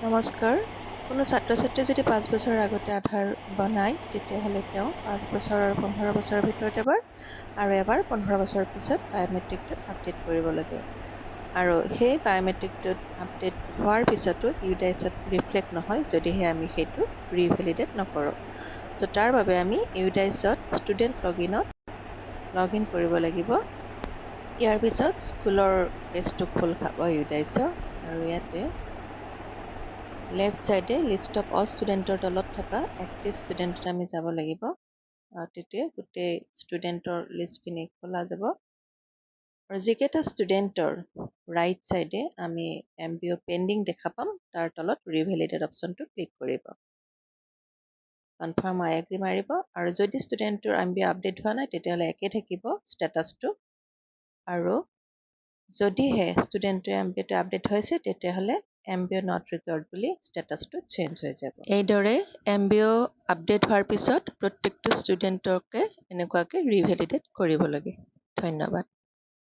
নমস্কাৰ। কোনো ছাত্ৰ-ছাত্ৰীয়ে যদি 5 বছৰৰ আগতে আধাৰ বনায় তেতিয়াহ'লে তেওঁ 5 বছৰ আৰু 15 বছৰৰ ভিতৰত এবাৰ আৰু এবাৰ 15 বছৰৰ পিছত বায়'মেট্ৰিকটোত আপডেট কৰিব লাগে। আৰু সেই বায়'মেট্ৰিকটোত আপডেট হোৱাৰ পিছতো ইউডাইচত ৰিফ্লেক্ট নহয় যদিহে আমি সেইটো ৰিভেলিডেট নকৰোঁ। চ' তাৰ বাবে আমি ইউডাইচত ষ্টুডেণ্ট লগ ইন কৰিব লাগিব। ইয়াৰ পিছত স্কুলৰ পেজটো খোল খাব ইউডাইচৰ আৰু ইয়াতে লেফ্ট চাইডে লিষ্ট অফ অল ষ্টুডেণ্টৰ তলত থকা এক্টিভ ষ্টুডেণ্টত আমি যাব লাগিব। তেতিয়া গোটেই ষ্টুডেণ্টৰ লিষ্টখিনি খোলা যাব। আৰু যিকেইটা ষ্টুডেণ্টৰ ৰাইট চাইডে আমি MBO পেণ্ডিং দেখা পাম তাৰ তলত ৰিভেলিডেট অপশ্যনটো ক্লিক কৰিব। কনফাৰ্ম আই এগ্ৰি মাৰিব আৰু যদি ষ্টুডেণ্টৰ MBO আপডেট হোৱা নাই তেতিয়াহ'লে একে থাকিব ষ্টেটাছটো। আৰু যদিহে ষ্টুডেণ্টৰ MBOটো আপডেট হৈছে তেতিয়াহ'লে MBO নট ৰিকভাৰ্ড বুলি ষ্টেটাছটো চেঞ্জ হৈ যাব। এইদৰে MBO আপডেট হোৱাৰ পিছত প্ৰত্যেকটো ষ্টুডেণ্টকে এনেকুৱাকৈ ৰিভেলিডেট কৰিব লাগে। ধন্যবাদ।